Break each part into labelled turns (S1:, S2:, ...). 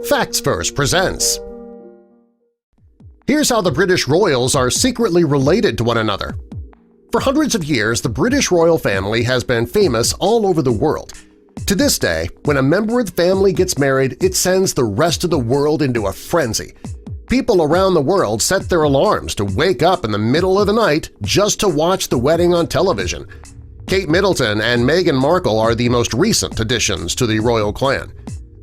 S1: Facts First presents. Here's how the British royals are secretly related to one another. For hundreds of years, the British royal family has been famous all over the world. To this day, when a member of the family gets married, it sends the rest of the world into a frenzy. People around the world set their alarms to wake up in the middle of the night just to watch the wedding on television. Kate Middleton and Meghan Markle are the most recent additions to the royal clan.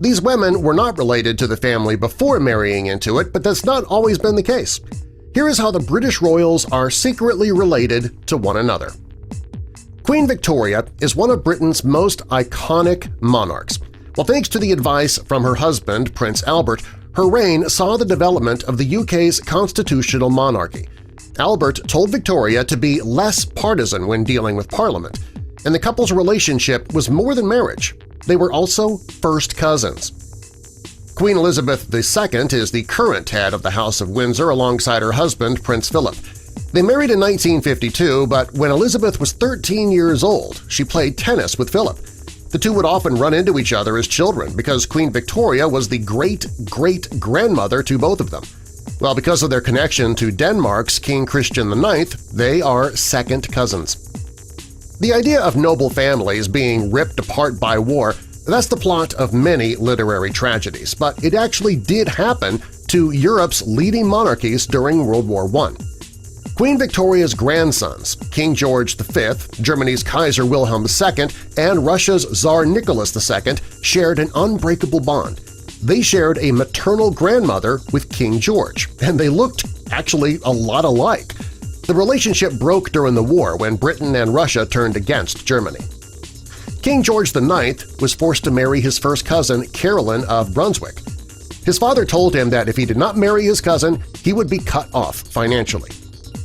S1: These women were not related to the family before marrying into it, but that's not always been the case. Here is how the British royals are secretly related to one another. Queen Victoria is one of Britain's most iconic monarchs. Well, thanks to the advice from her husband, Prince Albert, her reign saw the development of the UK's constitutional monarchy. Albert told Victoria to be less partisan when dealing with Parliament, and the couple's relationship was more than marriage. They were also first cousins. Queen Elizabeth II is the current head of the House of Windsor alongside her husband, Prince Philip. They married in 1952, but when Elizabeth was 13 years old, she played tennis with Philip. The two would often run into each other as children because Queen Victoria was the great-great-grandmother to both of them. Well, because of their connection to Denmark's King Christian IX, they are second cousins. The idea of noble families being ripped apart by war, that's the plot of many literary tragedies, but it actually did happen to Europe's leading monarchies during World War I. Queen Victoria's grandsons, King George V, Germany's Kaiser Wilhelm II, and Russia's Tsar Nicholas II shared an unbreakable bond. They shared a maternal grandmother with King George, and they looked actually a lot alike. The relationship broke during the war when Britain and Russia turned against Germany. King George IX was forced to marry his first cousin, Caroline of Brunswick. His father told him that if he did not marry his cousin, he would be cut off financially.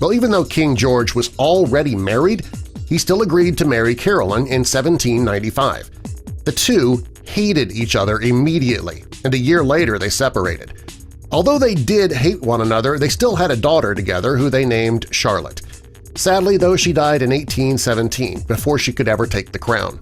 S1: Well, even though King George was already married, he still agreed to marry Caroline in 1795. The two hated each other immediately, and a year later they separated. Although they did hate one another, they still had a daughter together who they named Charlotte. Sadly, though, she died in 1817 before she could ever take the crown.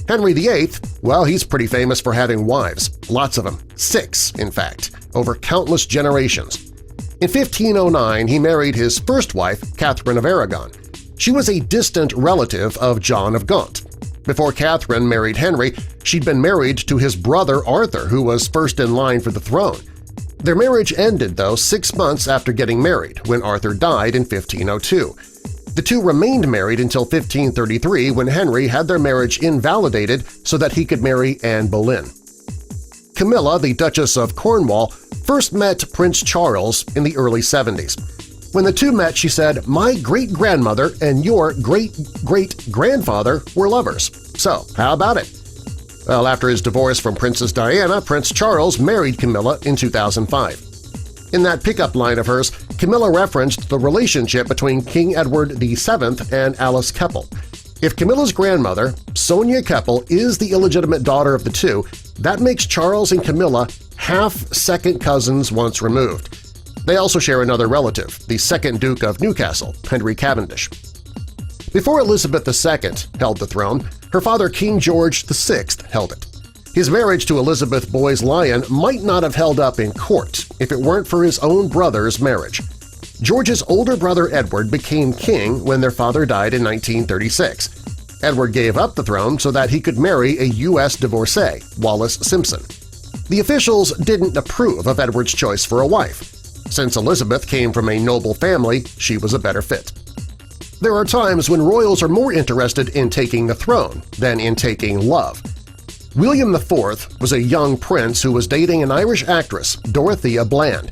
S1: Henry VIII, well, he's pretty famous for having wives, lots of them, 6 in fact, over countless generations. In 1509, he married his first wife, Catherine of Aragon. She was a distant relative of John of Gaunt. Before Catherine married Henry, she'd been married to his brother Arthur, who was first in line for the throne. Their marriage ended, though, 6 months after getting married, when Arthur died in 1502. The two remained married until 1533 when Henry had their marriage invalidated so that he could marry Anne Boleyn. Camilla, the Duchess of Cornwall, first met Prince Charles in the early 70s. When the two met, she said, "My great-grandmother and your great-great-grandfather were lovers. So, how about it?" Well, after his divorce from Princess Diana, Prince Charles married Camilla in 2005. In that pickup line of hers, Camilla referenced the relationship between King Edward VII and Alice Keppel. If Camilla's grandmother, Sonia Keppel, is the illegitimate daughter of the two, that makes Charles and Camilla half-second cousins once removed. They also share another relative, the second Duke of Newcastle, Henry Cavendish. Before Elizabeth II held the throne, her father King George VI held it. His marriage to Elizabeth Boys-Lyon might not have held up in court if it weren't for his own brother's marriage. George's older brother Edward became king when their father died in 1936. Edward gave up the throne so that he could marry a U.S. divorcee, Wallis Simpson. The officials didn't approve of Edward's choice for a wife. Since Elizabeth came from a noble family, she was a better fit. There are times when royals are more interested in taking the throne than in taking love. William IV was a young prince who was dating an Irish actress, Dorothea Bland.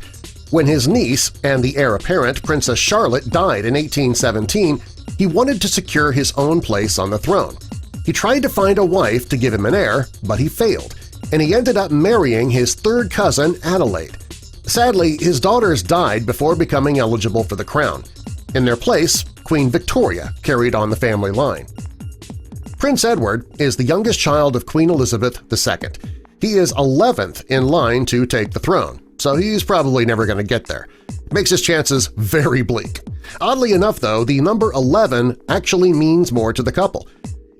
S1: When his niece and the heir apparent, Princess Charlotte, died in 1817, he wanted to secure his own place on the throne. He tried to find a wife to give him an heir, but he failed, and he ended up marrying his third cousin, Adelaide. Sadly, his daughters died before becoming eligible for the crown. In their place, Queen Victoria carried on the family line. Prince Edward is the youngest child of Queen Elizabeth II. He is 11th in line to take the throne, so he's probably never going to get there. Makes his chances very bleak. Oddly enough, though, the number 11 actually means more to the couple.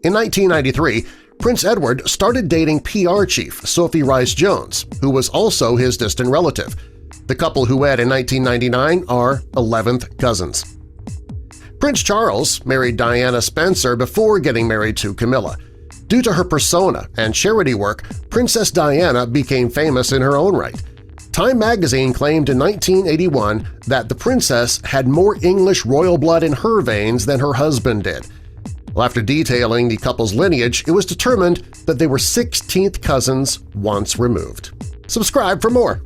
S1: In 1993, Prince Edward started dating PR chief Sophie Rice-Jones, who was also his distant relative. The couple who wed in 1999 are 11th cousins. Prince Charles married Diana Spencer before getting married to Camilla. Due to her persona and charity work, Princess Diana became famous in her own right. Time magazine claimed in 1981 that the princess had more English royal blood in her veins than her husband did. Well, after detailing the couple's lineage, it was determined that they were 16th cousins once removed. Subscribe for more!